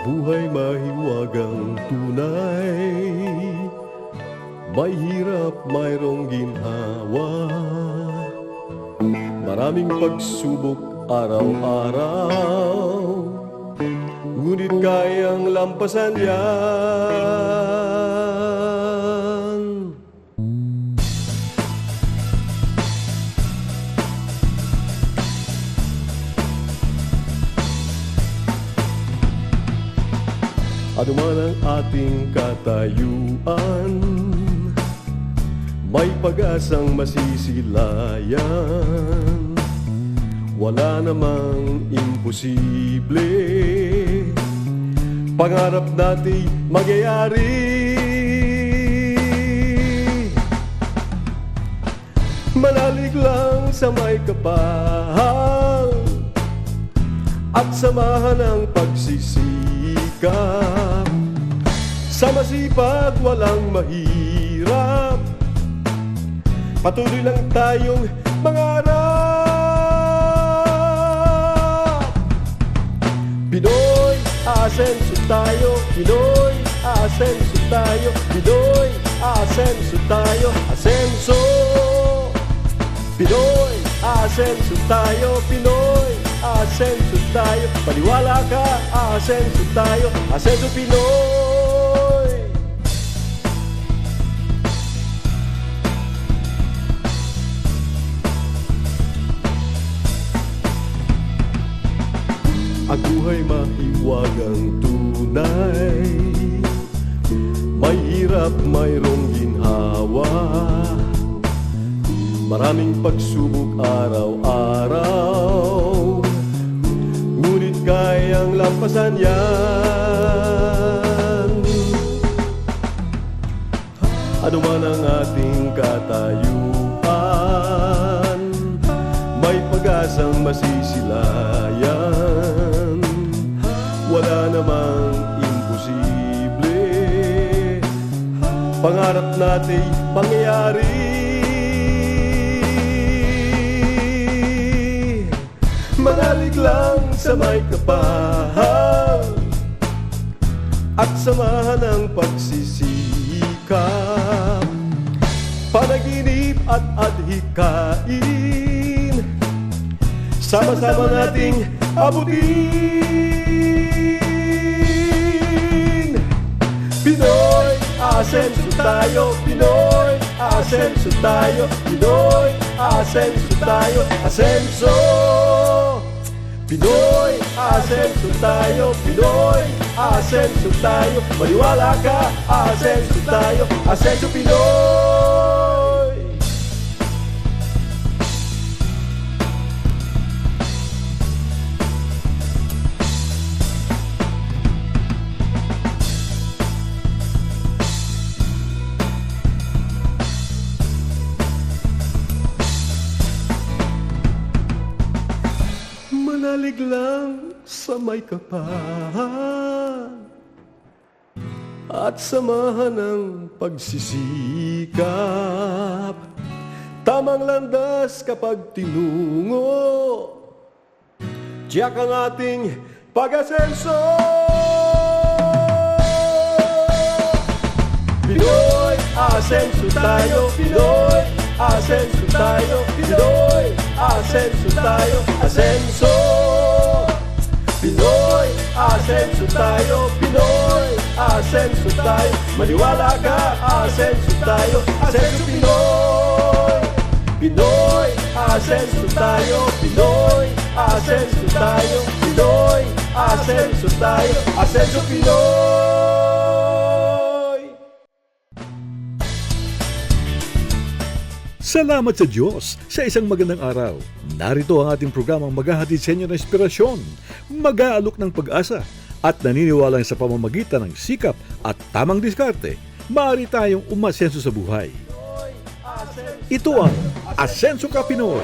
Buhay mahiwagang tunay, may hirap mayroong ginhawa, maraming pagsubok araw-araw, ngunit kayang lampasan yan. Ano man ang ating katayuan, may pag-asang masisilayan. Wala namang imposible, pangarap natin magyayari. Manalig lang sa may kapal at samahan ang pagsisikap. Sa masipag walang mahirap, patuloy lang tayong mangarap. Pinoy, asenso tayo. Pinoy, asenso tayo. Pinoy, asenso tayo. Asenso. Pinoy, asenso tayo. Pinoy, asenso tayo. Paniwala ka, asenso tayo. Asenso Pinoy. Ang buhay mahiwagang tunay, may hirap mayroong ginhawa, maraming pagsubok araw-araw, ngunit kayang lampasan yan. Ano man ang ating katayuan, may pag-asang masisilayan. Wala namang imposible, pangarap natin mangyayari. Manalig lang sa may kapal at samahan ang pagsisikap. Panaginip at adhikain, sama-sama nating abutin. Pinoy, asenso tayo. Pinoy, asenso tayo. Pinoy, asenso tayo. Asenso. Pinoy, asenso tayo. Pinoy, asenso tayo. Maniwala ka, asenso tayo. Asenso Pinoy. Manalig lang sa may kapal at samahan ng pagsisikap. Tamang landas kapag tinungo, tiyak ang ating pag-asenso. Pinoy, asenso tayo. Pinoy, asenso tayo. Pinoy, asenso tayo. Asenso. Pinoy, asenso tayo. Pinoy, asenso tayo. Maniwala ka, asenso tayo. Asenso Pinoy. Pinoy, asenso tayo. Pinoy, asenso tayo. Pinoy, asenso tayo. Asenso Pinoy. Salamat sa Diyos sa isang magandang araw. Narito ang ating programang maghahatid sa inyo ng inspirasyon, mag-aalok ng pag-asa, at naniniwala sa pamamagitan ng sikap at tamang diskarte, maaari tayong umasenso sa buhay. Ito ang Asenso Ka Pinoy!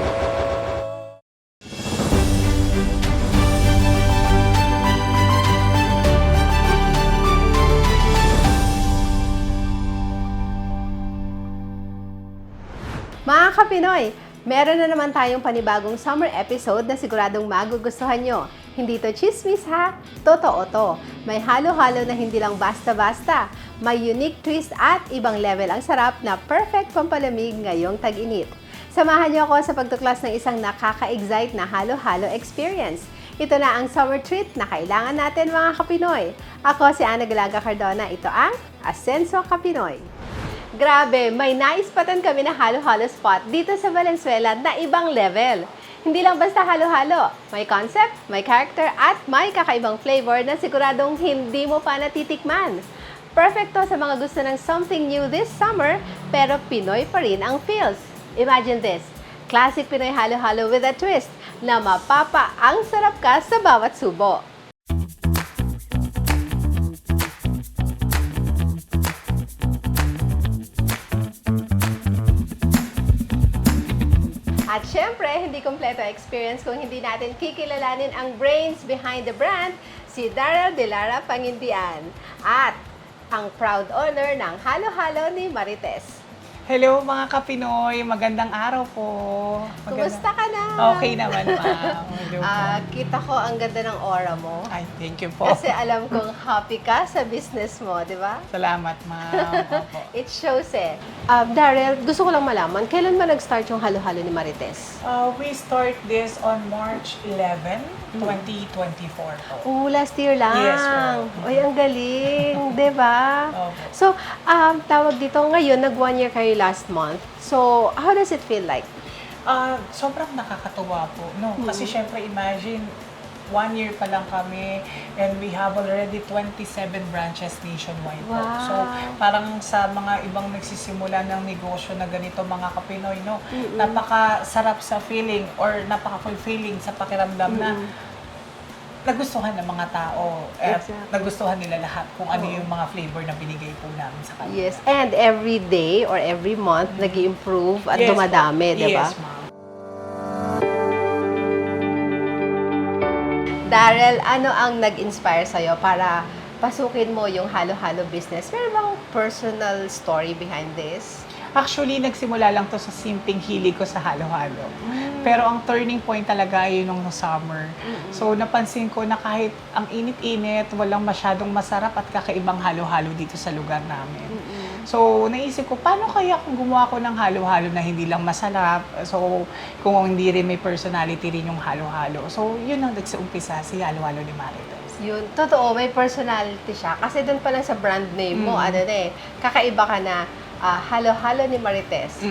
Mga Kapinoy, meron na naman tayong panibagong summer episode na siguradong magugustuhan nyo. Hindi to chismis ha, totoo to. May halo-halo na hindi lang basta-basta. May unique twist at ibang level ang sarap na perfect pampalamig ngayong tag-init. Samahan niyo ako sa pagtuklas ng isang nakaka-excite na halo-halo experience. Ito na ang summer treat na kailangan natin mga Kapinoy. Ako si Ana Galaga Cardona, ito ang Asenso Kapinoy. Grabe, may naispatan kami na halo-halo spot dito sa Valenzuela na ibang level. Hindi lang basta halo-halo, may concept, may character at may kakaibang flavor na siguradong hindi mo pa natitikman. Perfecto sa mga gusto ng something new this summer pero Pinoy pa rin ang feels. Imagine this, classic Pinoy halo-halo with a twist na mapapa ang sarap ka sa bawat subo. At syempre, hindi kompleto ang experience kung hindi natin kikilalanin ang brains behind the brand, si Darrell De Lara Pangindian. At ang proud owner ng halo-halo ni Marites. Hello mga Kapinoy, magandang araw po. Kumusta ka na? Okay naman, ma'am. Hello po. Kita ko ang ganda ng aura mo. Ay, thank you po. Kasi alam kong happy ka sa business mo, di ba? Salamat, ma'am. Opo. It shows eh. Darrell, gusto ko lang malaman, kailan ba nag-start yung halo-halo ni Marites? We start this on March 11, 2024 po. Oh, last year lang. Yes, po. Ay, ang galing, di ba? Opo. So, tawag dito, ngayon, nag-1 year kayo last month. So, how does it feel like? Sobrang nakakatuwa po. No? Kasi syempre, imagine, 1 year pa lang kami and we have already 27 branches nationwide po. Wow. So, parang sa mga ibang nagsisimula ng negosyo na ganito, mga Kapinoy, no? Napakasarap sa feeling or napaka-fulfilling sa pakiramdam na nagustuhan ng mga tao at Exactly. nagustuhan nila lahat kung ano yung mga flavor na binigay po namin sa kanila. Yes, and every day or every month, nag-improve at dumadami, di ba? Yes, ma'am. Darrell, ano ang nag-inspire sa'yo para pasukin mo yung halo-halo business? Meron bang personal story behind this? Actually, nagsimula lang to sa simpleng hilig ko sa halo-halo. Pero ang turning point talaga ay nung summer. So, napansin ko na kahit ang init-init, walang masyadong masarap at kakaibang halo-halo dito sa lugar namin. So, naisip ko, paano kaya kung gumawa ko ng halo-halo na hindi lang masarap? So, kung hindi rin may personality rin yung halo-halo. So, yun ang nagsiumpisa si halo-halo ni Marites. Yun, totoo, may personality siya. Kasi doon pa lang sa brand name mo, kakaiba ka na, halo-halo ni Marites.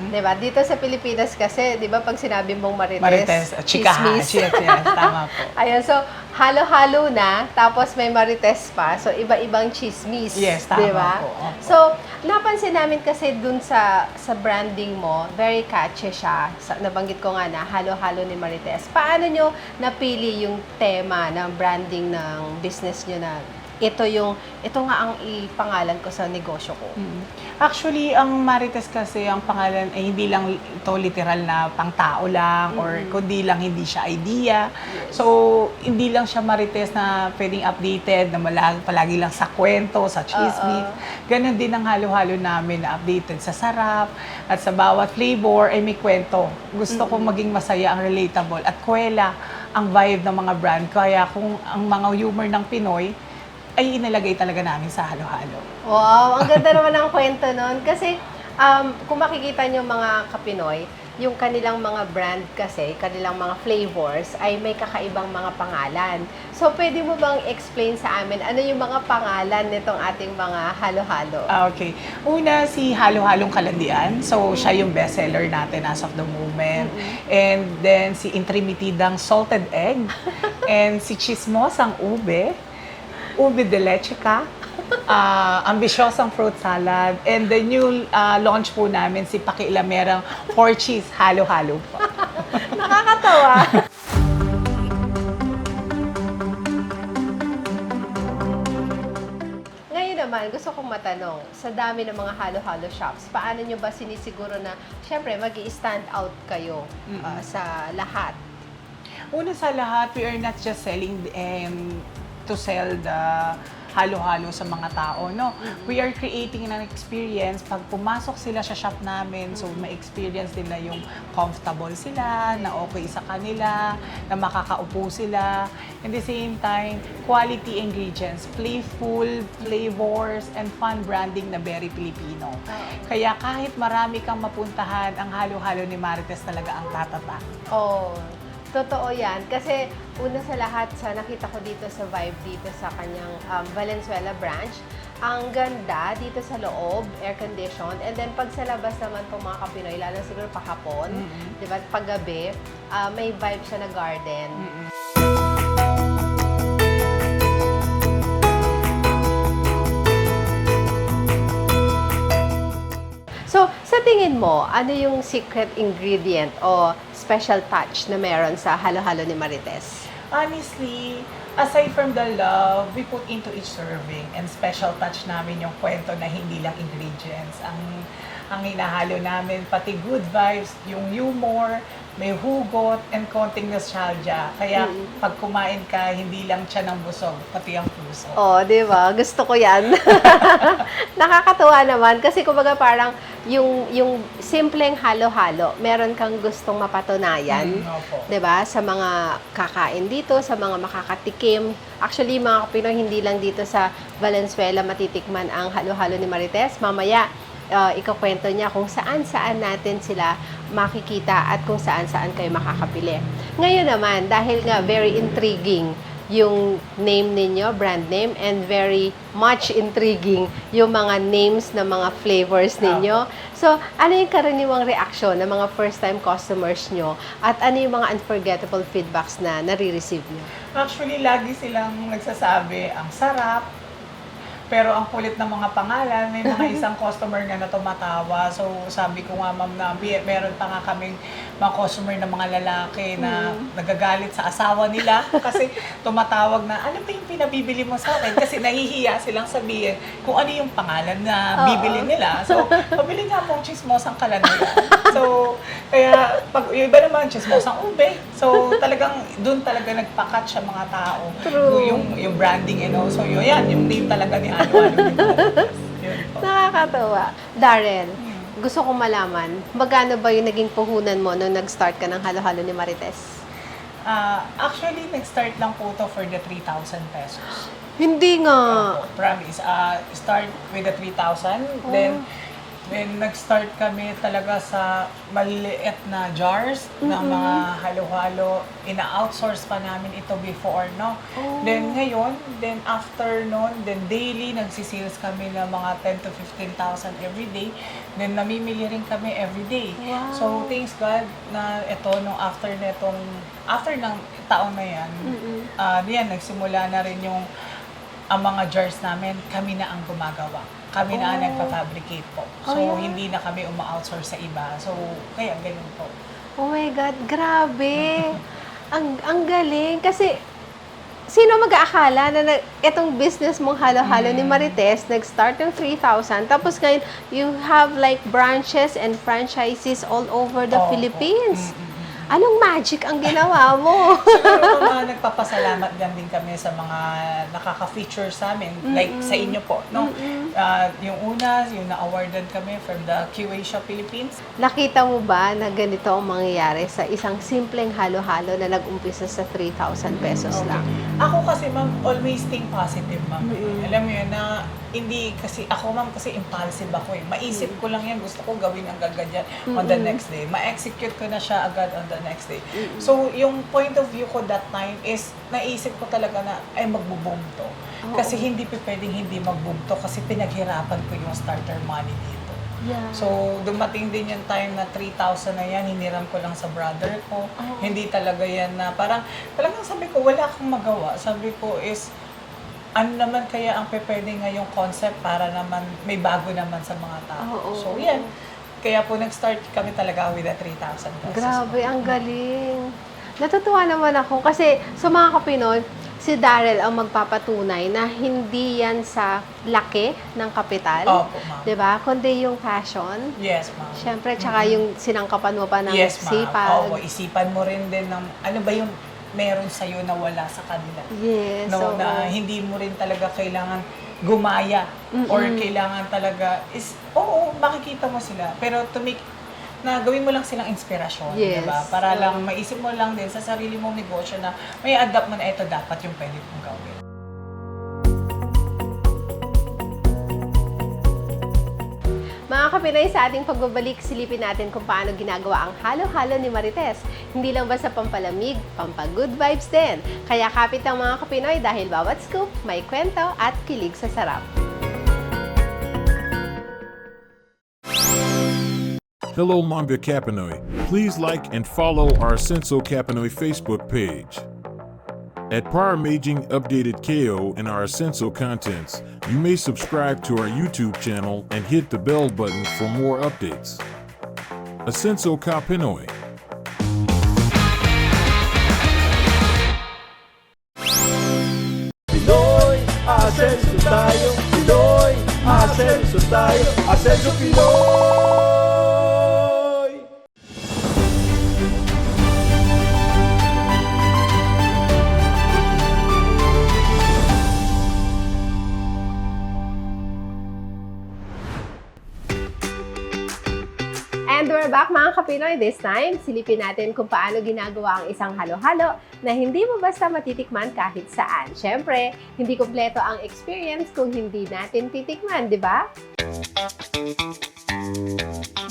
Diba? Dito sa Pilipinas kasi, di ba pag sinabi mong Marites, chikahan. chismis. Yes, tama po. Ayan, so halo-halo na, tapos may Marites pa. So, iba-ibang chismis. Yes, tama diba? po. Opo. So, napansin namin kasi dun sa branding mo, very catchy siya. Nabanggit ko nga na halo-halo ni Marites. Paano nyo napili yung tema ng branding ng business nyo na ito nga ang ipangalan ko sa negosyo ko? Actually, ang Marites kasi, ang pangalan ay hindi lang ito literal na pang-tao lang or kundi lang hindi siya idea. So, hindi lang siya Marites na pwedeng updated, na palagi lang sa kwento, sa chismis. Ganon din ang halo-halo namin na updated sa sarap at sa bawat flavor ay may kwento. Gusto kong maging masaya, ang relatable at kwela ang vibe ng mga brand. Kaya kung ang mga humor ng Pinoy ay inalagay talaga namin sa halo-halo. Wow, ang ganda naman ng kwento nun. Kasi kung makikita nyo mga Kapinoy, yung kanilang mga brand kasi, kanilang mga flavors, ay may kakaibang mga pangalan. So, pwede mo bang explain sa amin ano yung mga pangalan nitong ating mga halo-halo? Okay. Una, si Halo-Halong Kalandian. So, siya yung bestseller natin as of the moment. And then, si Intrimitidang Salted Egg. And si Chismosang Ube. Ube de leche ka, ambisyosang fruit salad, and the new launch po namin, si Pakialamerang 4 cheese halo-halo po. Nakakatawa! Ngayon naman, gusto kong matanong, sa dami ng mga halo-halo shops, paano nyo ba sinisiguro na, syempre, mag-i-stand out kayo sa lahat? Una sa lahat, we are not just selling to sell the halo-halo sa mga tao, no? We are creating an experience. Pag pumasok sila sa shop namin, so ma-experience nila yung comfortable sila, na okay sa kanila, na makakaupo sila. At the same time, quality ingredients, playful flavors, and fun branding na very Filipino. Kaya kahit marami kang mapuntahan, ang halo-halo ni Marites talaga ang tatatak. Oh, totoo yan. Kasi una sa lahat, sa nakita ko dito sa vibe dito sa kanyang Valenzuela branch, ang ganda dito sa loob, air-conditioned. And then pag sa labas naman po mga Kapinoy, lalo siguro pahapon, di ba, paggabi, may vibe siya na garden. So, sa tingin mo, ano yung secret ingredient o special touch na meron sa halo-halo ni Marites? Honestly, aside from the love, we put into each serving, and special touch namin yung kwento na hindi lang ingredients. Ang hinahalo namin, pati good vibes, yung humor, may hugot, and konting nostalgia. Kaya pag kumain ka, hindi lang siya ng busog, pati ang puso. Oh, di ba? Gusto ko yan. Nakakatuwa naman kasi kumbaga parang yung simpleng halo-halo, meron kang gustong mapatunayan, Opo. 'di ba? Sa mga kakain dito, sa mga makakatikim. Actually, mga Pinoy hindi lang dito sa Valenzuela matitikman ang halo-halo ni Marites. Mamaya ikakwento niya kung saan-saan natin sila makikita at kung saan-saan kayo makakapili. Ngayon naman, dahil nga very intriguing yung name ninyo, brand name, and very much intriguing yung mga names ng mga flavors ninyo. So, ano yung karaniwang reaksyon ng mga first-time customers nyo? At ano yung mga unforgettable feedbacks na nare-receive nyo? Actually, lagi silang nagsasabi, ang sarap. Pero ang kulit ng mga pangalan, may mga isang customer nga na tumatawa. So, sabi ko nga, ma'am, na meron pa nga kaming mga customer na mga lalaki na nagagalit sa asawa nila kasi tumatawag na, ano ba yung pinabibili mo sa akin? Kasi nahihiya silang sabihin kung ano yung pangalan na bibili nila. So, pabili nga pong chismosang kalanula. So, kaya, yung iba naman, chismosang ube. So, talagang, doon talaga nagpakat siya mga tao. True. Yung branding, so yun, yan, yung name talaga ni halo-halo ni Marites. Yun po. Nakakatawa. Darren, gusto kong malaman, magkano ba yung naging puhunan mo nung nag-start ka ng halo-halo ni Marites? Actually, nag-start lang po to for the 3,000 pesos. Hindi nga. Promise. Start with the 3,000. Then, when nag-start kami talaga sa maliliit na jars ng mga halo-halo, ina-outsource pa namin ito before, no? Then ngayon, then after nun, then daily, nagsisales kami ng mga 10 to 15,000 every day. Then namimili rin kami every day. Wow. So, thanks God na ito, nung after ng taon na yan, yan, nagsimula na rin yung ang mga jars namin, kami na ang gumagawa. Kami na ang nagpa-fabricate po. So, hindi na kami uma-outsource sa iba. So, kaya ganun po. Oh my God, grabe. ang galing. Kasi, sino mag-aakala na itong business mong halo-halo ni Marites, nag-start ng 3,000, tapos ngayon, you have like branches and franchises all over the Philippines. Anong magic ang ginawa mo? Siguro mga nagpapasalamat din kami sa mga nakaka-feature sa amin, like sa inyo po, no? Yung una, yung na-awarded kami from the QA Shop Philippines. Nakita mo ba na ganito ang mangyayari sa isang simpleng halo-halo na nag-umpisa sa 3,000 pesos lang? Ako kasi, ma'am, always think positive, ma'am. Alam mo yun, na hindi kasi, ako ma'am, kasi impulsive ako eh. Maisip ko lang yan, gusto ko gawin ang ganyan on the next day. Ma-execute ko na siya agad on the next day. So, yung point of view ko that time is, naisip ko talaga na, ay, magbo-boom to. Kasi hindi pwedeng hindi mag-boom to kasi pinaghirapan ko yung starter money dito. Yeah. So, dumating din yung time na 3,000 na yan, hiniram ko lang sa brother ko. Hindi talaga yan na, talagang sabi ko, wala akong magawa. Sabi ko is, ano naman kaya ang pwede ngayong concept para naman may bago naman sa mga tao. So, yan. Kaya po nag-start kami talaga with the 3,000 pesos. Grabe, ang galing. Natutuwa naman ako kasi sa mga Kapinoy, si Darrell ang magpapatunay na hindi yan sa laki ng kapital. Opo, ma'am. Diba? Kundi yung passion. Yes, ma'am. Siyempre, tsaka yung sinangkapan mo pa ng Yes, ma'am. sipag. Opo, isipan mo rin din ng, ano ba yung meron sa'yo na wala sa kanila. Yes. No, oo. na hindi mo rin talaga kailangan gumaya or kailangan talaga makikita mo sila. Pero to make na gawin mo lang silang inspirasyon, Yes. diba? Para lang maisip mo lang din sa sarili mong negosyo na may adapt mo na ito dapat yung pwede mong gawin. Mga kapinay, sa ating pagbabalik, silipin natin kung paano ginagawa ang halo-halo ni Marites. Hindi lang basta pampalamig, pampa-good vibes din. Kaya kapit ang mga kapinoy dahil bawat scoop may kwento at kilig sa sarap. Hello, Mambia Kapinoy. Please like and follow our Senso Kapinoy Facebook page. At Para Maging Updated KO and our Senso contents, you may subscribe to our YouTube channel and hit the bell button for more updates. Asenso Kapinoy. Pinoy, asenso tayo. Pinoy, asenso tayo. Asenso Pinoy! And we're back mga kapinoy. This time, silipin natin kung paano ginagawa ang isang halo-halo na hindi mo basta matitikman kahit saan. Siyempre, hindi kumpleto ang experience kung hindi natin titikman, di ba?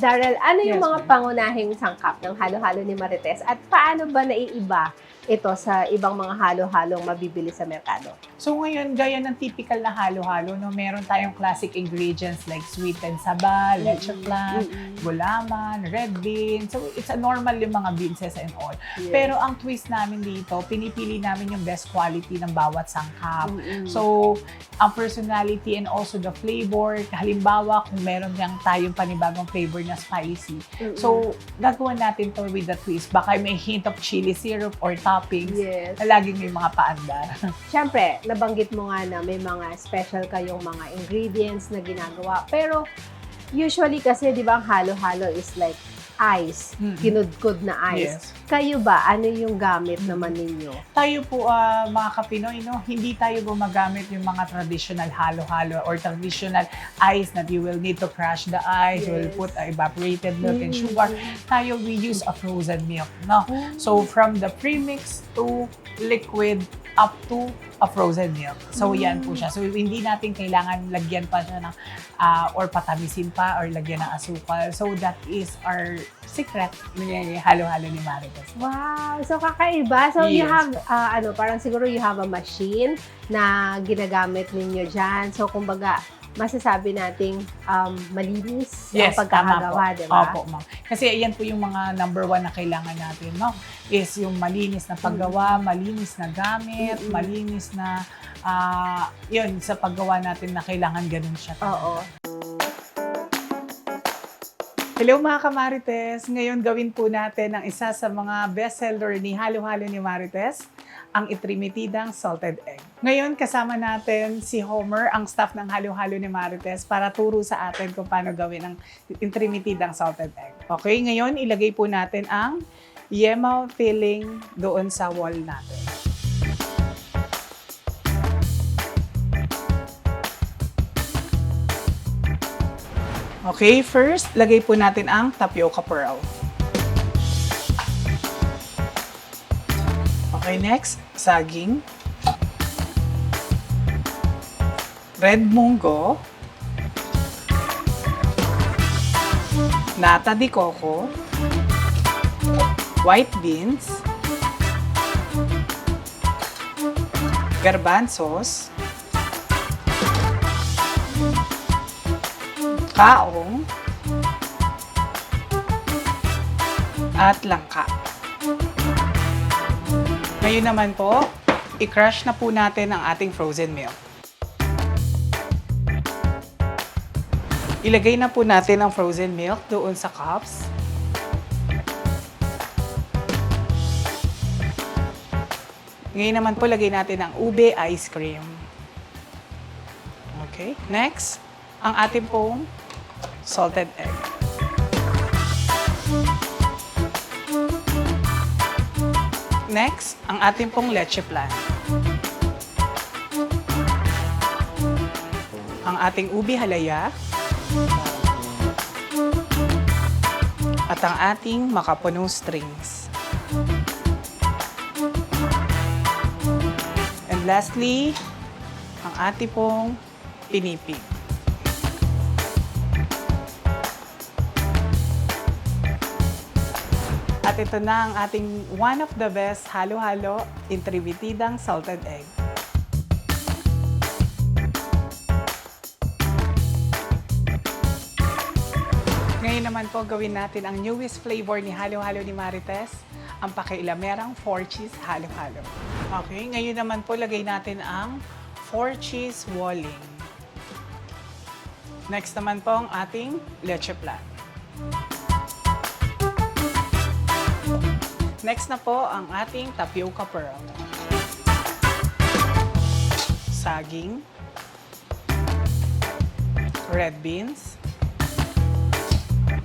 Darrell, ano yung Yes, mga pangunahing sangkap ng halo-halo ni Marites at paano ba naiiba ito sa ibang mga halo-halong mabibili sa merkado? So ngayon, gaya ng typical na halo-halo, no, meron tayong classic ingredients like sweetened saba, leche flan, gulaman, red bean. So it's a normal yung mga beanses and all. Yes. Pero ang twist namin dito, pinipili namin yung best quality ng bawat sangkap. So ang personality and also the flavor, halimbawa kung meron lang tayong panibagong flavor na spicy. So gagawa natin to with the twist. Baka may hint of chili syrup or toppings Yes. na laging may mga paandar. Siyempre, nabanggit mo nga na may mga special kayong mga ingredients na ginagawa. Pero, usually kasi, di ba, ang halo-halo is like ice, kinudkod na ice. Yes. Kayo ba, ano yung gamit naman ninyo? Tayo po, mga Kapinoy, no, hindi tayo gumagamit yung mga traditional halo-halo or traditional ice that you will need to crush the ice, you will Yes. put evaporated milk and sugar. Tayo, we use a frozen milk, no? So, from the premix to liquid up to a frozen milk. So, yan po siya. So, hindi natin kailangan lagyan pa siya ng or patamisin pa or lagyan ng asukal. So, that is our secret ng halo-halo ni Marites. Wow! So, kakaiba. So, you Yes. have, parang siguro you have a machine na ginagamit ninyo dyan. So, kumbaga, masasabi nating malinis ang pagkakagawa, di ba? Opo, ma'am. Kasi yan po yung mga number one na kailangan natin, no? Is yung malinis na paggawa, malinis na gamit, malinis na, yun, sa paggawa natin na kailangan ganun siya. Oo. Hello mga Kamarites! Ngayon gawin po natin ang isa sa mga bestseller ni Halo-Halo ni Marites, ang itrimitidang salted egg. Ngayon kasama natin si Homer, ang staff ng Halo-Halo ni Marites, para turo sa atin kung paano gawin ang itrimitidang salted egg. Okay, ngayon ilagay po natin ang yema filling doon sa wall natin. Okay, first, lagay po natin ang tapioca pearl. Okay, next, saging. Red munggo. Nata de coco. White beans. Garbanzos. Kaong at langka. Ngayon naman po, i-crush na po natin ang ating frozen milk. Ilagay na po natin ang frozen milk doon sa cups. Ngayon naman po, lagay natin ang ube ice cream. Okay, next, ang ating pong salted egg. Next, ang ating pong leche flan. Ang ating ubi halaya. At ang ating makapunong strings. And lastly, ang ating pong pinipig. At ito na ang ating one of the best halo-halo intribitidang salted egg. Ngayon naman po gawin natin ang newest flavor ni halo-halo ni Marites, ang pakialamerang 4-cheese halo-halo. Okay, ngayon naman po lagay natin ang 4-cheese walling. Next naman po ang ating leche flan. Next na po ang ating tapioca pearl. Saging. Red beans.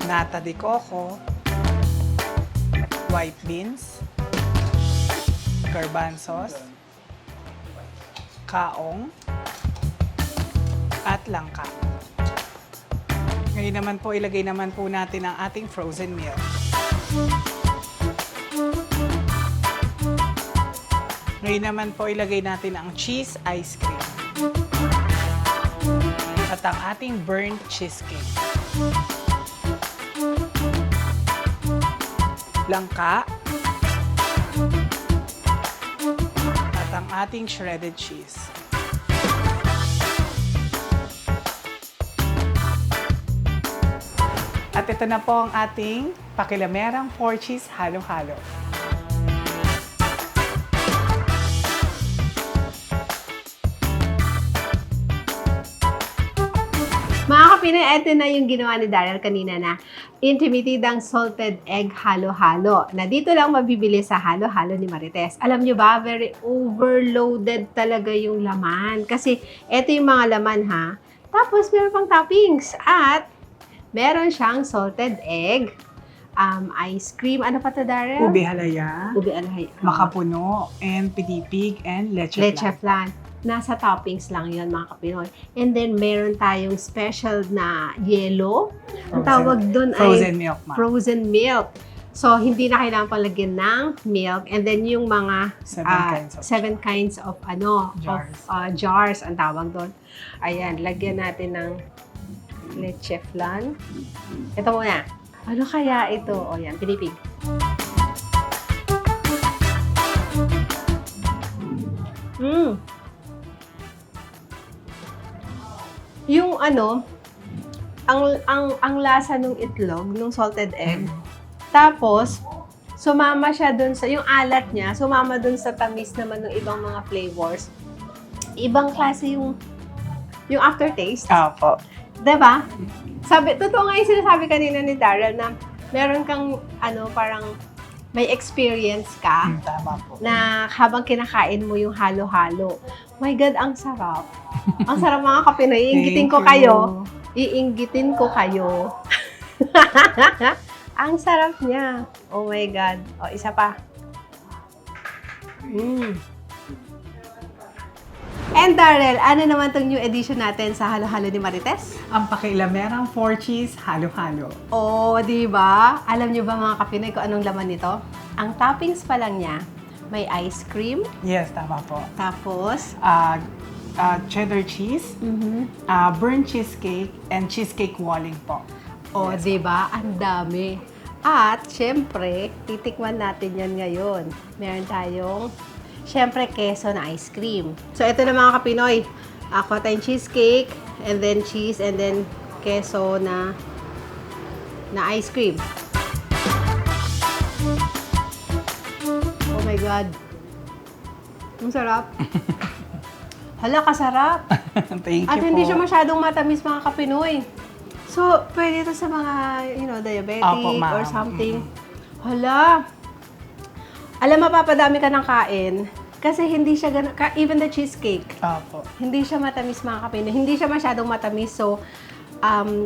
Nata de coco. White beans. Garbanzos. Kaong. At langka. Ngayon naman po, ilagay naman po natin ang ating frozen milk. Ngayon naman po, ilagay natin ang cheese ice cream. At ang ating burnt cheesecake. Langka. At ang ating shredded cheese. At ito na po ang ating pakialamerang 4-cheese halo-halo. Mga kapinay, ito na yung ginawa ni Daryl kanina na intimitidang salted egg halo-halo na dito lang mabibili sa halo-halo ni Marites. Alam nyo ba, very overloaded talaga yung laman. Kasi ito yung mga laman ha. Tapos meron pang toppings at meron siyang salted egg, ice cream. Ano pa to, Daryl? Ubi halaya, Ubi alhay. makapuno, and pinipig, and leche Leche flan. flan. Nasa toppings lang yon mga kapinoy. And then, meron tayong special na yellow. Ang tawag doon ay Frozen milk, ma'am. frozen milk. So, hindi na kailangan palagyan ng milk. And then, yung mga 7 kinds of Jars. jars ang tawag doon. Ayan, lagyan natin ng leche flan. Ito muna. Ano kaya ito? O yan, pinipig. Yung ang lasa ng itlog, ng salted egg. Tapos, sumama siya dun sa, yung alat niya, sumama dun sa tamis naman ng ibang mga flavors. Ibang klase yung aftertaste. Opo. Diba? Totoo nga yung sinasabi kanina ni Daryl na meron kang, parang may experience ka Tama po. na habang kinakain mo yung halo-halo. My God, ang sarap. Ang sarap mga kapinoy. Iinggitin ko kayo. Iinggitin ko kayo. Ang sarap niya. Oh my God. O, isa pa. And Daryl, ano naman tong new edition natin sa Halo-Halo ni Marites? Ang pakialamerang 4-cheese halo-halo. Oh, di ba? Alam niyo ba mga kapinoy kung anong laman nito? Ang toppings pa lang niya, may ice cream, Yes, tama po. tapos, Cheddar cheese, burnt cheesecake, and cheesecake walling po. oh, di ba? Ang dami. At, syempre, titikman natin yan ngayon. Meron tayong, syempre, keso na ice cream. So, ito na mga kapinoy. Ako tayong cheesecake, and then cheese, and then keso na ice cream. Oh my God. Ang sarap. Hala, kasarap. Thank you At hindi po. siya masyadong matamis mga kapinoy. So, pwede ito sa mga, diabetic Opo, ma'am. or something. Hala. Alam, mapapadami ka ng kain. Kasi hindi siya even the cheesecake, Opo. hindi siya matamis mga kapinoy. Hindi siya masyadong matamis. So,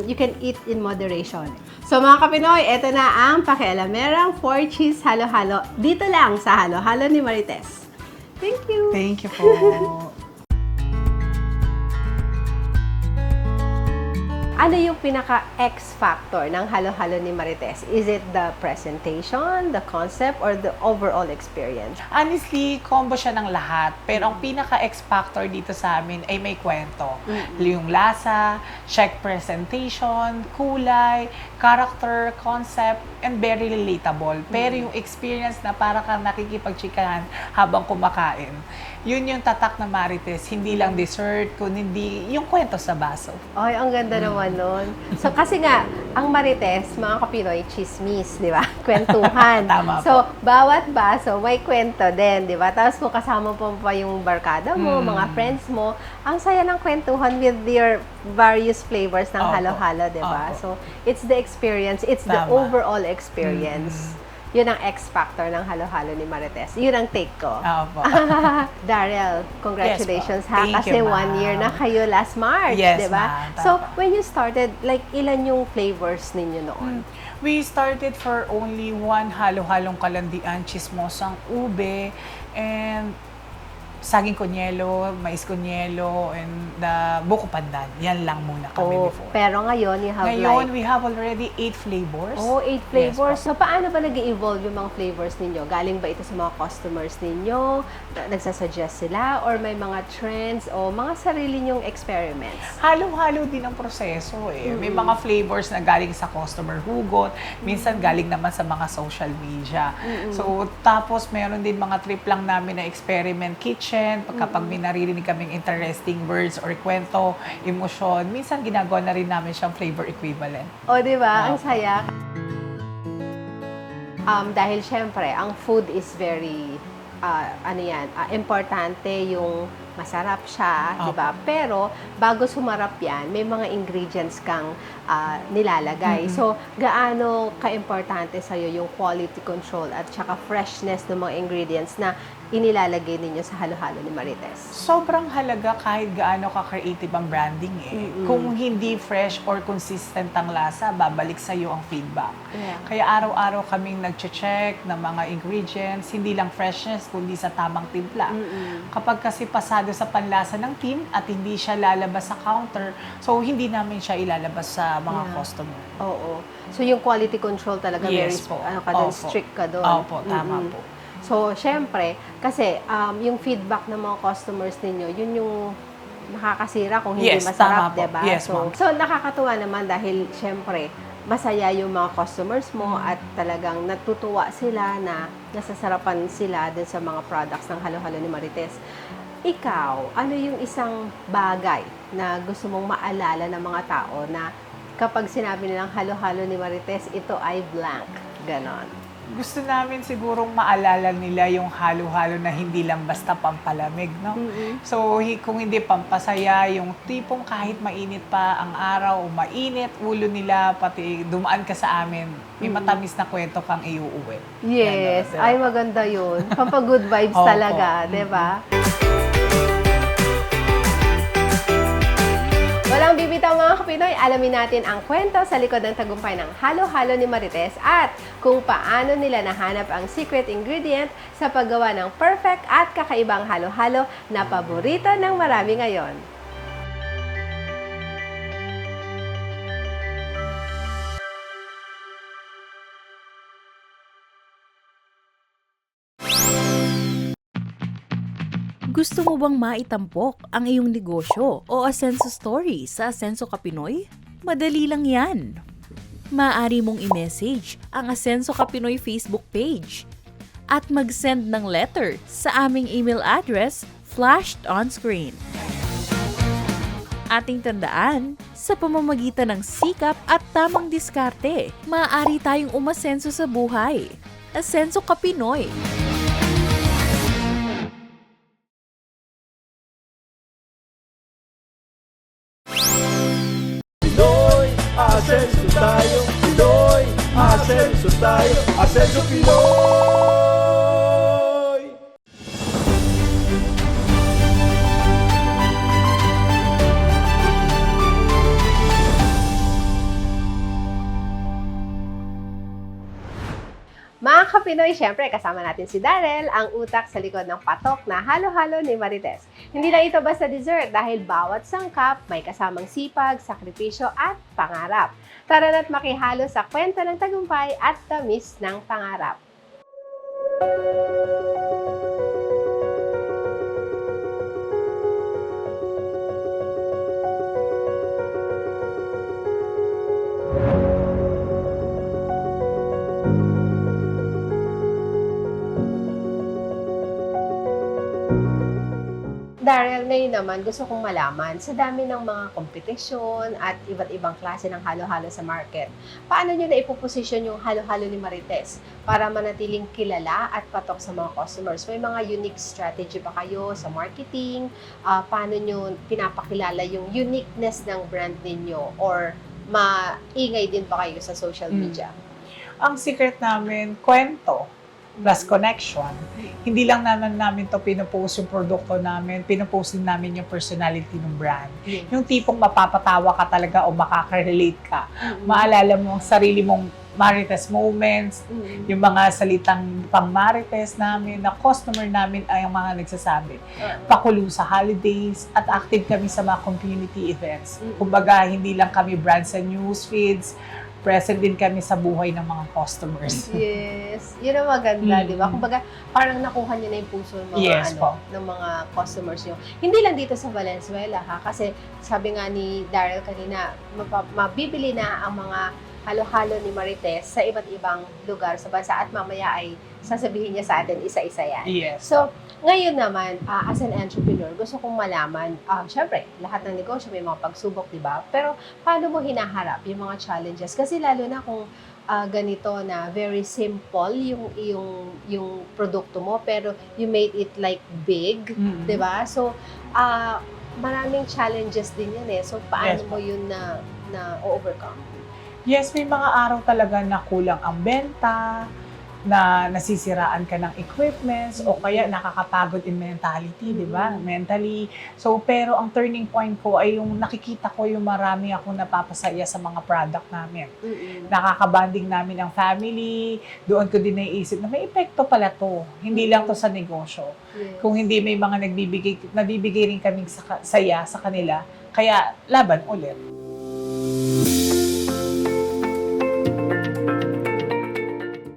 you can eat in moderation. So mga Kapinoy, eto na ang pakialamerang 4 cheese halo-halo. Dito lang sa Halo-Halo ni Marites. Thank you! Thank you po. Ano yung pinaka-X factor ng Halo-Halo ni Marites? Is it the presentation, the concept, or the overall experience? Honestly, combo siya ng lahat. Pero ang pinaka-X factor dito sa amin ay may kwento. Yung lasa, check presentation, kulay, character, concept, and very relatable. Pero yung experience na para kang nakikipagchikahan habang kumakain, yun yung tatak na Marites. Hindi lang dessert, kundi yung kwento sa baso. Ay, ang ganda naman nun. So, kasi nga, ang Marites, mga Kapinoy, chismis, di ba? Kwentuhan. Tama po. So, bawat baso, may kwento din, di ba? Tapos kung kasama po pa yung barkada mo, mga friends mo, ang saya ng kwentuhan with your various flavors ng Opo. halo-halo, di ba? Opo. So, it's the experience, it's the Tama. overall experience. Yun ang X factor ng halo-halo ni Marites. Yun ang take ko. Opo. Daryl, congratulations Yes, ha. thank Kasi you, 1 year na ma'am. kayo last March, Yes, di ba? ma'am. Tama. So, when you started, like, ilan yung flavors ninyo noon? We started for only one halo-halong kalandian, chismosang ube, and saging kunyelo, mais kunyelo, and the buko pandan. Yan lang muna kami before. Pero ngayon, you have Ngayon, like... we have already 8 flavors. 8 flavors. Yes, So, paano ba nag-evolve yung mga flavors ninyo? Galing ba ito sa mga customers ninyo? Nagsasuggest sila? Or may mga trends? O mga sarili nyong experiments? Halo-halo din ang proseso eh. May mga flavors na galing sa customer hugot, minsan galing naman sa mga social media. So, tapos meron din mga trip lang namin na experiment kitchen, kapag may naririnig kaming interesting words or kwento, emosyon, minsan ginagawa na rin namin siyang flavor equivalent. O, di ba? Ang Opo. saya. Dahil syempre, ang food is very, importante yung masarap siya, di ba? Pero, bago sumarap yan, may mga ingredients kang nilalagay. So, gaano ka-importante sa'yo yung quality control at saka freshness ng mga ingredients na inilalagay ninyo sa halo-halo ni Marites? Sobrang halaga kahit gaano ka-creative ang branding eh. Kung hindi fresh or consistent ang lasa, babalik sa'yo ang feedback. Yeah. Kaya araw-araw kaming nag-check ng mga ingredients, hindi lang freshness, kundi sa tamang timpla. Kapag kasi pasado sa panlasa ng team at hindi siya lalabas sa counter, so hindi namin siya ilalabas sa mga customer. Oo. So, yung quality control talaga, Yes very po. Opo. strict ka doon. Opo, tama po. So, syempre, kasi yung feedback ng mga customers ninyo, yun yung nakakasira kung hindi Yes, masarap, tama po. diba? Yes, ma'am. So, nakakatuwa naman dahil, syempre, masaya yung mga customers mo at talagang natutuwa sila na nasasarapan sila din sa mga products ng Halo-Halo ni Marites. Ikaw, ano yung isang bagay na gusto mong maalala ng mga tao na kapag sinabi nilang Halo-Halo ni Marites, ito ay blank. Ganon. Gusto namin sigurong maalala nila yung halo-halo na hindi lang basta pampalamig, no? So, kung hindi pampasaya, yung tipong kahit mainit pa ang araw o mainit, ulo nila, pati dumaan ka sa amin, may matamis na kwento kang iuuwi. Yes, Ganon, ay maganda yun. Pampa-good vibes Opo. talaga, di ba? Walang bibitaw mga Kapinoy, alamin natin ang kwento sa likod ng tagumpay ng Halo-Halo ni Marites at kung paano nila nahanap ang secret ingredient sa paggawa ng perfect at kakaibang halo-halo na paborito ng marami ngayon. Gusto mo bang maitampok ang iyong negosyo o asenso story sa Asenso Ka Pinoy? Madali lang yan. Maaari mong i-message ang Asenso Ka Pinoy Facebook page at mag-send ng letter sa aming email address flashed on screen. Ating tandaan, sa pamamagitan ng sikap at tamang diskarte, maaari tayong umasenso sa buhay. Asenso Ka Pinoy. Pinoy, asenso tayo. Pinoy, asenso tayo. Asenso Pinoy! Mga kapinoy, syempre kasama natin si Darrell, ang utak sa likod ng patok na halo-halo ni Marites. Hindi lang ito basta dessert dahil bawat sangkap may kasamang sipag, sakripisyo at pangarap. Tara na't makihalo sa kwento ng tagumpay at tamis ng pangarap. Darrell, ngayon naman gusto kong malaman, sa dami ng mga kompetisyon at iba't ibang klase ng halo-halo sa market, paano nyo na ipoposisyon yung halo-halo ni Marites para manatiling kilala at patok sa mga customers? May mga unique strategy ba kayo sa marketing? Paano nyo pinapakilala yung uniqueness ng brand ninyo? Or maingay din ba kayo sa social media? Ang secret namin, kwento plus connection. Hindi lang namin to pinopost yung produkto namin, pinopost din namin yung personality ng brand. Yung tipong mapapatawa ka talaga o makaka-relate ka. Maalala mo ang sarili mong Marites moments, yung mga salitang pang Marites namin, na customer namin ay ang mga nagsasabi. Pakulo sa holidays at active kami sa mga community events. Kumbaga, hindi lang kami brand sa news feeds, present din kami sa buhay ng mga customers. Yes. Yun ang maganda, di ba? Kumbaga, parang nakuha niyo na yung puso ng mga, ng mga customers niyo. Hindi lang dito sa Valenzuela, ha? Kasi sabi nga ni Darrell kanina, mabibili na ang mga halo-halo ni Marites sa iba't ibang lugar sa bansa at mamaya ay sasabihin niya sa atin isa-isa yan. Yes. So, ngayon naman, as an entrepreneur, gusto kong malaman, syempre, lahat ng negosyo may mga pagsubok, di ba? Pero, paano mo hinaharap yung mga challenges? Kasi lalo na kung ganito na very simple yung produkto mo, pero you made it like big, di ba? So, maraming challenges din yan eh. So, paano mo yun na overcome? Yes, may mga araw talaga na kulang ang benta, na nasisiraan ka ng equipments, o kaya nakakapagod in mentality, di ba? Mentally. So, pero ang turning point ko ay yung nakikita ko yung marami akong napapasaya sa mga product namin. Nakakabanding namin ang family, doon ko din naiisip na may epekto pala to. Hindi lang to sa negosyo. Yes. Kung hindi may mga nabibigay rin kaming saya sa kanila, kaya laban ulit.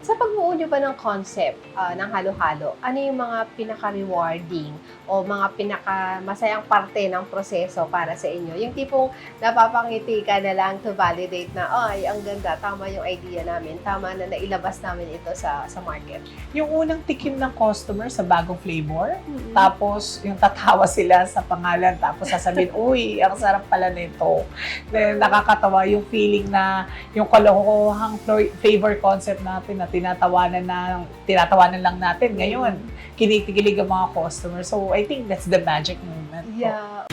Sa pagbuo nyo ba ng concept ng halo-halo, ano yung mga pinaka-rewarding o mga pinaka-masayang parte ng proseso para sa inyo? Yung tipong napapangiti ka na lang to validate na, ay, ang ganda, tama yung idea namin, tama na nailabas namin ito sa market. Yung unang tikim ng customer sa bagong flavor, tapos yung tatawa sila sa pangalan, tapos sasabihin, uy, ang sarap pala nito. Then, nakakatawa yung feeling na yung kalokohang flavor concept natin na tinatawanan lang natin. Ngayon, kinikilig ang mga customers. So, I think that's the magic moment. Yeah.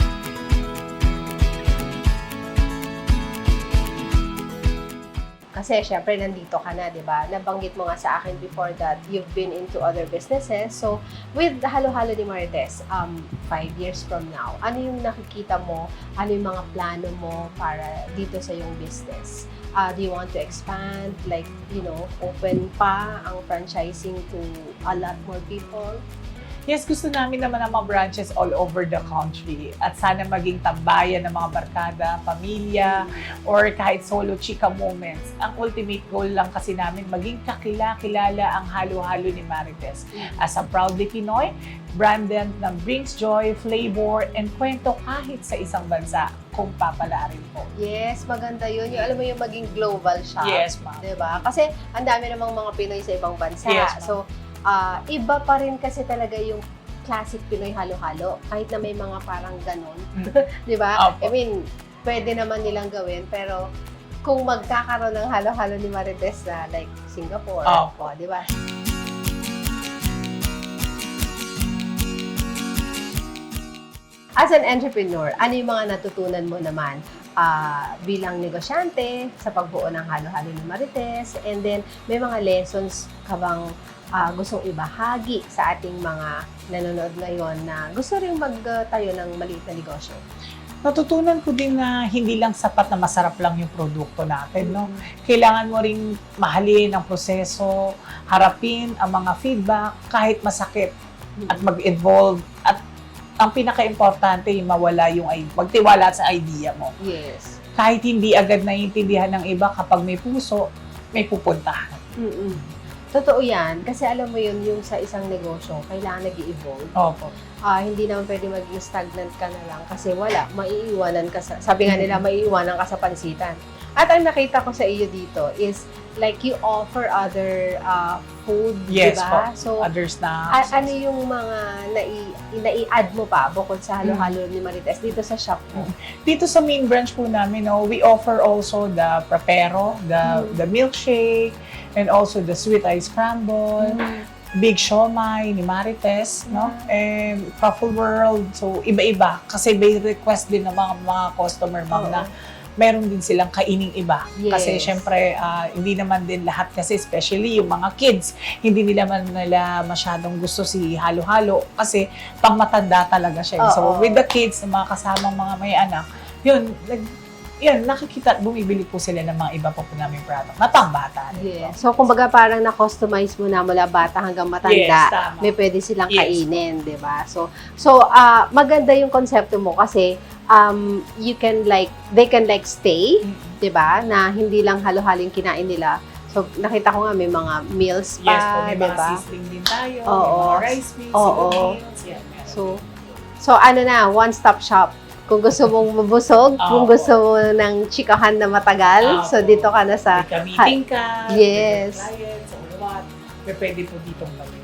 Kasi syempre nandito ka na, 'di ba? Nabanggit mo nga sa akin before that you've been into other businesses. So, with halo-halo ni Marites, 5 years from now, ano yung nakikita mo? Ano yung mga plano mo para dito sa iyong business? Do you want to expand, like, open pa ang franchising to a lot more people? Yes, gusto namin naman ang mga branches all over the country. At sana maging tambayan ng mga barkada, pamilya, or kahit solo chika moments. Ang ultimate goal lang kasi namin, maging kakilala ang halo-halo ni Marites. As a proudly Pinoy, branded na brings joy, flavor, and kwento kahit sa isang bansa, kung papalaarin po. Yes, maganda yun. Yung, alam mo yung maging global shop. Yes, ma'am. Diba? Kasi ang dami namang mga Pinoy sa ibang bansa. Yes, ma'am. So, iba pa rin kasi talaga yung classic Pinoy halo-halo. Kahit na may mga parang ganon. Diba? Opo. I mean, pwede naman nilang gawin, pero kung magkakaroon ng halo-halo ni Marites na like Singapore, diba? As an entrepreneur, ano yung mga natutunan mo naman bilang negosyante sa pagbuo ng halo-halo ni Marites? And then, may mga lessons ka bang gustong ibahagi sa ating mga nanonood ngayon na gusto rin magtayo ng maliit na negosyo? natutunan ko din na hindi lang sapat na masarap lang yung produkto natin, no? Kailangan mo ring mahalin ang proseso, harapin ang mga feedback, kahit masakit, at mag-involve, at ang pinaka-importante, yung magtiwala sa idea mo. Yes. Kahit hindi agad naiintindihan ng iba, kapag may puso, may pupuntahan. Totoo yan. Kasi alam mo yun, yung sa isang negosyo, kailangan nag-i-evolve. Opo. Hindi naman pwede maging stagnant ka na lang kasi wala, maiiwanan ka sa, sabi nga nila, maiiwanan ka sa pansitan. At ang nakita ko sa iyo dito is like you offer other food, Yes di po. ba? So, Other snacks. ano yung mga nai-add mo pa bukod sa halo-halo ni Marites dito sa shop mo? Dito sa main branch po namin, no, we offer also the prepero, the milkshake, and also the sweet ice scramble, big siomai ni Marites, no? And Truffle World. So, iba-iba. Kasi may request din ng mga customer, ma'am, na meron din silang kaining iba. Yes. Kasi syempre, hindi naman din lahat kasi, especially yung mga kids, hindi nila masyadong gusto si halo-halo kasi pang matanda talaga siya. So, with the kids, mga kasamang mga may anak, yun, nakikita at bumibili po sila ng mga iba po namin product na pangbata. Yes. So, kumbaga parang na-customize mo na mula bata hanggang matanda. Yes, tama. May pwede silang Yes. kainin, di ba? So, maganda yung konsepto mo kasi they can stay, di ba? Na hindi lang halo-halo yung kinain nila. So, nakita ko nga may mga meals pa, Yes po, may di mga ba? sizzling din tayo, Oo. may mga rice meals, Oo. meals, yan. So ano na, one-stop shop. Kung gusto mong mabusog, kung Opo. gusto mo ng chikahan na matagal, so Opo. dito ka na sa... May ka-meeting ka, Yes. may clients, or what, may pwede po ditong gawin.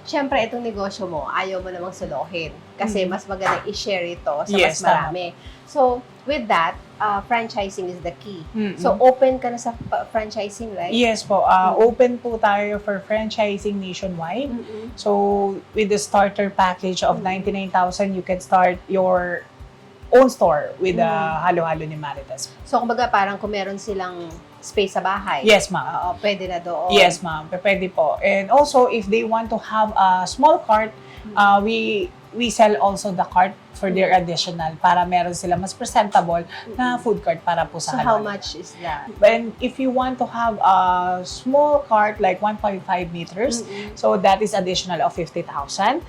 Siyempre, itong negosyo mo, ayaw mo namang suluhin. Kasi mas magandang i-share ito sa Yes, mas marami. So, with that, franchising is the key. Mm-mm. So, open ka na sa franchising, right? Yes po, open po tayo for franchising nationwide. Mm-mm. So, with the starter package of 99,000, you can start your own store with the halo-halo ni Marites. So, kumbaga parang kung meron silang space sa bahay. Yes, ma'am. Oo, pwede na doon. Yes, ma'am. Pwede po. And also, if they want to have a small cart, we sell also the cart for their additional para meron sila mas presentable na food cart para po So, sa how halo-halo. much is that? And if you want to have a small cart like 1.5 meters, so that is additional of 50,000.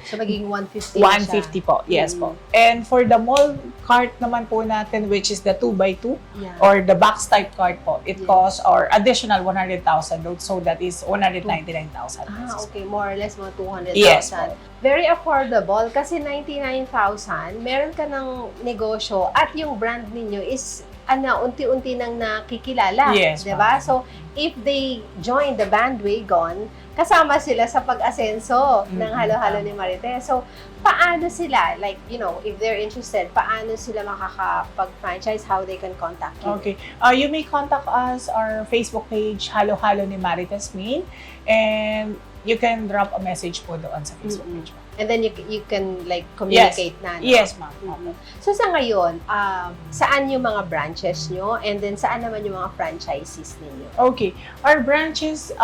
So, magiging 150 na siya. 150 po, yes po. And for the mall cart naman po natin, which is the 2x2 Yeah. or the box type cart po, it Yes. costs or additional 100,000. So that is 199,000. Okay, more or less mga 200,000. Yes po. Very affordable kasi 99,000, meron ka ng negosyo at yung brand ninyo is unti-unti nang nakikilala, Yes, 'di ba? ma'am. So, if they join the bandwagon, kasama sila sa pag-asenso ng halo-halo ni Marites. So, paano sila, like, if they're interested, paano sila makakapag-franchise, how they can contact you? Okay. You may contact us, our Facebook page, Halo-Halo ni Marites Main, and you can drop a message po doon sa Facebook page. And then you can like communicate na. No? Yes, ma'am. So sa ngayon, saan yung mga branches nyo? And then saan naman yung mga franchises ninyo? Okay. Our branches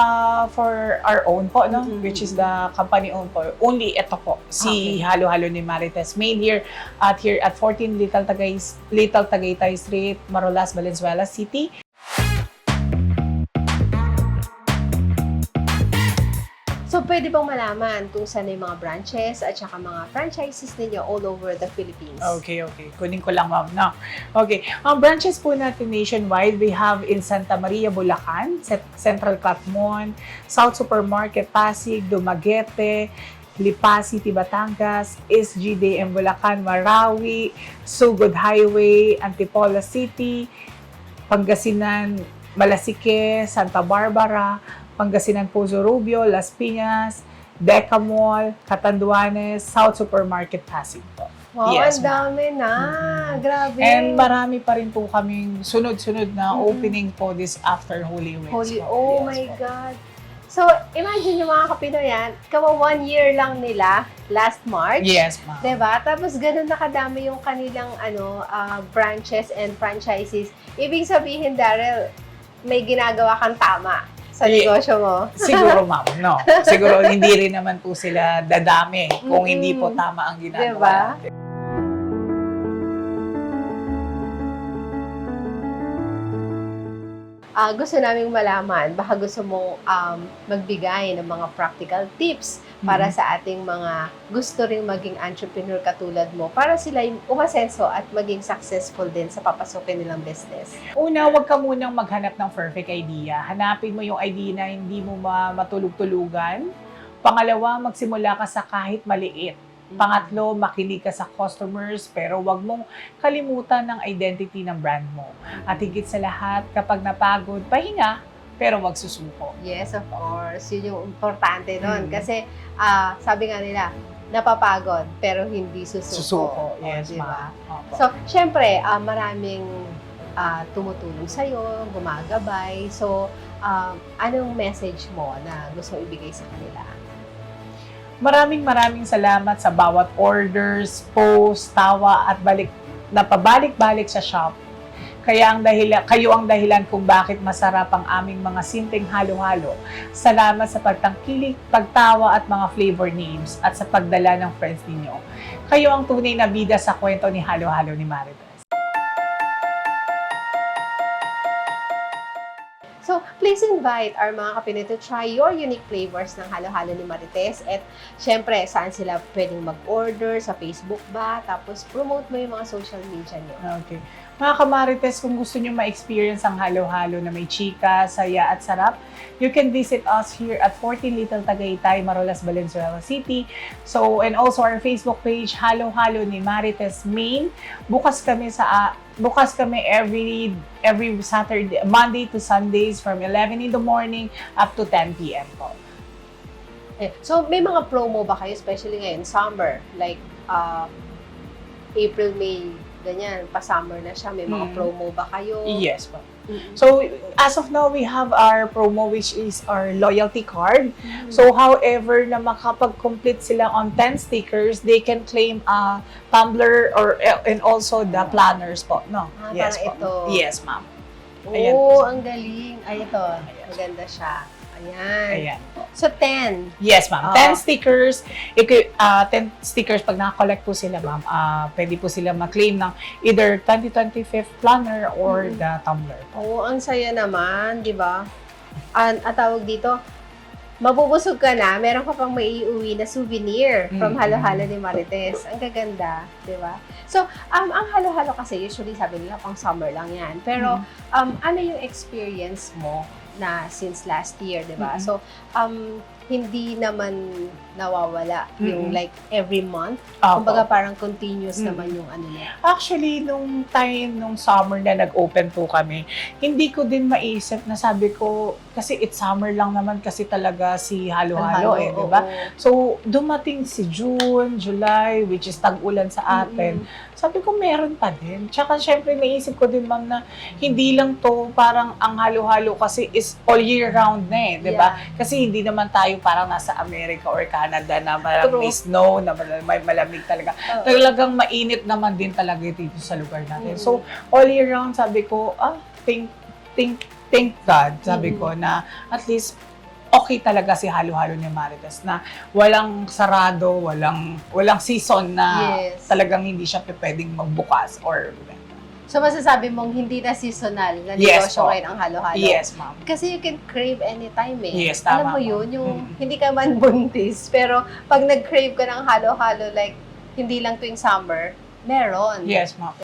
for our own po, no? Which is the company owned po. Only ito po. Si Halo-Halo ni Marites Main here at 14 Little Tagaytay Street, Marolas, Valenzuela City. So, pwede bang malaman kung saan yung mga branches at saka mga franchises ninyo all over the Philippines? Okay. Kunin ko lang, ma'am, no? Okay. Ang branches po natin nationwide, we have in Santa Maria, Bulacan, Central Catmon, South Supermarket, Pasig, Dumaguete, Lipa City, Batangas, SGDM, Bulacan, Marawi, Sugod Highway, Antipolo City, Pangasinan, Malasique, Santa Barbara, Pangasinan, Pozo Rubio, Las Piñas, Deca Mall, Catanduanes, South Supermarket, Pasig po. Wow, Yes, ang dami na. Grabe. And marami pa rin po kaming sunod-sunod na opening po this after Holy Week. Oh my God. So, imagine yung mga Kapinoyan, 1 year lang nila last March. Yes, ma'am. Diba? Tapos ganun nakadami yung kanilang branches and franchises. Ibig sabihin, Daryl, may ginagawa kang tama sa negosyo mo? Siguro, ma'am, no. Siguro hindi rin naman po sila dadami kung hindi po tama ang ginagawa Diba? natin. Gusto naming malaman, baka gusto mong magbigay ng mga practical tips para sa ating mga gusto ring maging entrepreneur katulad mo para sila umasenso at maging successful din sa papasokin nilang business. Una, huwag ka munang maghanap ng perfect idea. Hanapin mo yung idea na hindi mo matulog-tulugan. Pangalawa, magsimula ka sa kahit maliit. Pangatlo, makinig ka sa customers pero wag mong kalimutan ng identity ng brand mo. At higit sa lahat, kapag napagod, pahinga pero wag susuko. Yes, of course. Yun yung importante nun. Kasi sabi nga nila, napapagod pero hindi susuko. Susuko, yes, diba? ma'am. Opo. So, syempre, maraming tumutulong sa'yo, gumagabay. So, anong message mo na gusto ibigay sa kanila? Maraming salamat sa bawat orders, post, tawa at napabalik-balik sa shop. Kayo ang dahilan kung bakit masarap ang aming mga simpleng halo-halo. Salamat sa pagtangkilik, pagtawa at mga flavor names at sa pagdala ng friends ninyo. Kayo ang tunay na bida sa kwento ni Halo-Halo ni Marites. So, please invite our mga kapinoy to try your unique flavors ng halo-halo ni Marites. At syempre, saan sila pwedeng mag-order? Sa Facebook ba? Tapos promote mo yung mga social media niyo. Okay. Mga kamarites, kung gusto nyo ma-experience ang halo-halo na may chika, saya at sarap, you can visit us here at 14 Little Tagaytay, Marolas, Valenzuela City. So, and also our Facebook page, Halo-Halo ni Marites Main. Bukas kami every Saturday, Monday to Sundays from 11 in the morning up to 10 p.m. po. So, may mga promo ba kayo, especially ngayon, summer? Like, April, May, ganyan, pa-summer na siya. May mga promo ba kayo? Yes po. So, as of now, we have our promo which is our loyalty card. So, however, na makapag-complete sila on 10 stickers, they can claim a tumbler and also the planners po. No? Yes parang po. ito. Yes, ma'am. Ayan Oo, po. ang galing. Ay, ito. Maganda siya. Ayan. Ayan. So, 10. Yes, ma'am. 10 stickers. 10 stickers, pag nakakollect po sila, ma'am, pwede po sila ma-claim ng either 2025 planner or the tumbler. Oo, ang saya naman, di ba? Ang tawag dito, mabubusog ka na, meron ka pang maiuwi na souvenir from Halo-Halo ni Marites. Ang gaganda, di ba? So, ang halo-halo kasi usually sabi nila pang summer lang yan. Pero, ano yung experience mo na since last year, di ba? So, hindi naman nawawala yung like every month. Kumbaga parang continuous naman yung ano niya. Actually, nung summer na nag-open po kami, hindi ko din maisip na sabi ko, kasi it's summer lang naman kasi talaga si Halo-Halo di ba? So, dumating si June, July, which is tag-ulan sa atin. Sabi ko, meron pa din. Tsaka, syempre, naisip ko din, ma'am, na hindi lang to parang ang Halo-Halo kasi is all year round na di ba? Kasi hindi naman tayo parang nasa America or Canada na may snow, na may malamig talaga. Talagang mainit naman din talaga dito sa lugar natin. So, all year round, sabi ko, thank God, sabi ko, na at least okay talaga si Halo-Halo ni Marites na walang sarado, walang season na talagang hindi siya pwedeng magbukas or so, masasabi mong hindi na seasonal na negosyo ngayon ang halo-halo? Yes, ma'am. Kasi you can crave anytime Yes, tama. Alam mo yun, yung hindi ka man buntis, pero pag nag-crave ka ng halo-halo, like, hindi lang tuwing summer, meron. Yes, ma'am.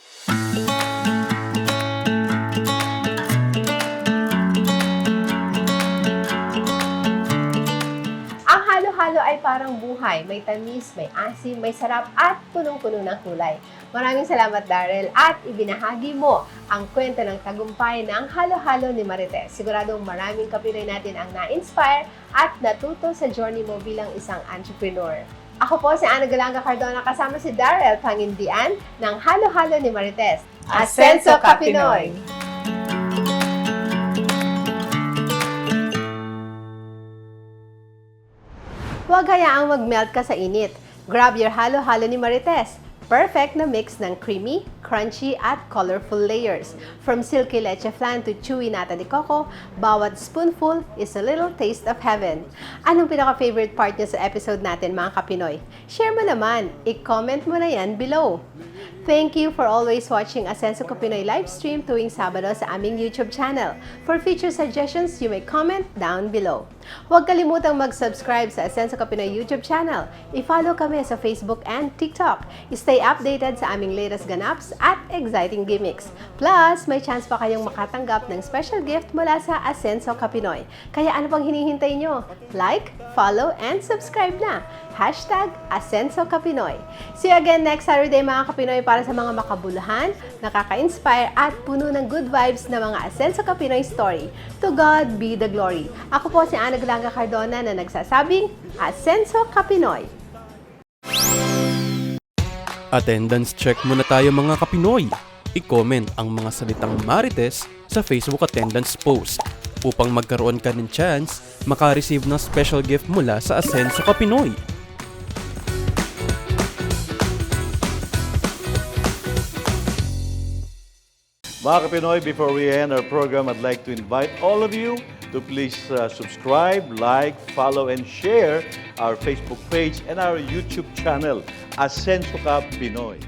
Ang halo-halo ay parang buhay. May tamis, may asim, may sarap, at punong-puno ng kulay. Maraming salamat, Darrell, at ibinahagi mo ang kwento ng tagumpay ng halo-halo ni Marites. Siguradong maraming kapinoy natin ang na-inspire at natuto sa journey mo bilang isang entrepreneur. Ako po si Ana Galanga Cardona, kasama si Darrell Pangindian ng Halo-Halo ni Marites. Asenso Kapinoy! Huwag hayaang mag-melt ka sa init. Grab your halo-halo ni Marites. Perfect na mix ng creamy, crunchy at colorful layers. From silky leche flan to chewy nata de coco, bawat spoonful is a little taste of heaven. Anong pinaka-favorite part niyo sa episode natin mga Kapinoy? Share mo naman, i-comment mo na yan below. Thank you for always watching Asenso Ko Pinoy live stream tuwing Sabado sa aming YouTube channel. For future suggestions, you may comment down below. Huwag kalimutang mag-subscribe sa Asenso Ko Pinoy YouTube channel. I-follow kami sa Facebook and TikTok. Stay updated sa aming latest ganaps at exciting gimmicks. Plus, may chance pa kayong makatanggap ng special gift mula sa Asenso Ko Pinoy. Kaya ano pang hinihintay nyo? Like, follow, and subscribe na! #Asenso Ko Pinoy. See you again next Saturday mga Kapinoy para sa mga makabuluhan, nakaka-inspire at puno ng good vibes na mga Asenso Ko Pinoy story. To God be the glory. Ako po si Ana Glanga Cardona na nagsasabing Asenso Ko Pinoy. Attendance check muna tayo mga Kapinoy. I-comment ang mga salitang Marites sa Facebook attendance post upang magkaroon ka ng chance makareceive ng special gift mula sa Asenso Ko Pinoy. Mga Kapinoy, before we end our program, I'd like to invite all of you to please subscribe, like, follow, and share our Facebook page and our YouTube channel, Asenso Ko Pinoy.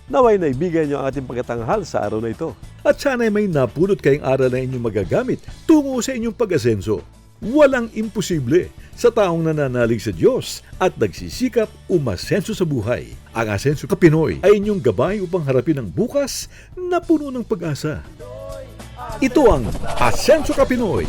Naway naibigan niyo ang ating pagkatanghal sa araw na ito. At sana'y may napulot kayong aral na inyong magagamit tungo sa inyong pag-asenso. Walang imposible sa taong nananalig sa Diyos at nagsisikap umasenso sa buhay. Ang Asenso Ko Pinoy ay inyong gabay upang harapin ang bukas na puno ng pag-asa. Ito ang Asenso Ko Pinoy.